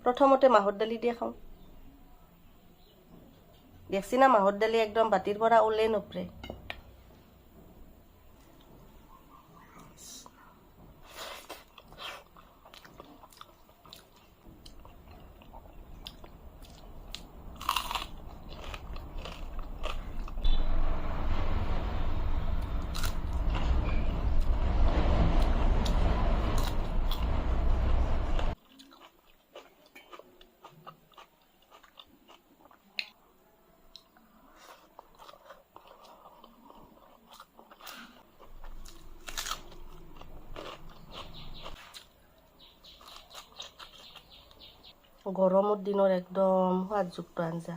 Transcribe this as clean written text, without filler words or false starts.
প্ৰথমতে মাহৰ দালি দিয়ে খাওঁ দেখছি না মাহৰ দালি একদম বাতিৰ পৰা ওলাই নপৰে গৰমৰ দিনৰ একদম সোৱাদযুক্ত আঞ্জা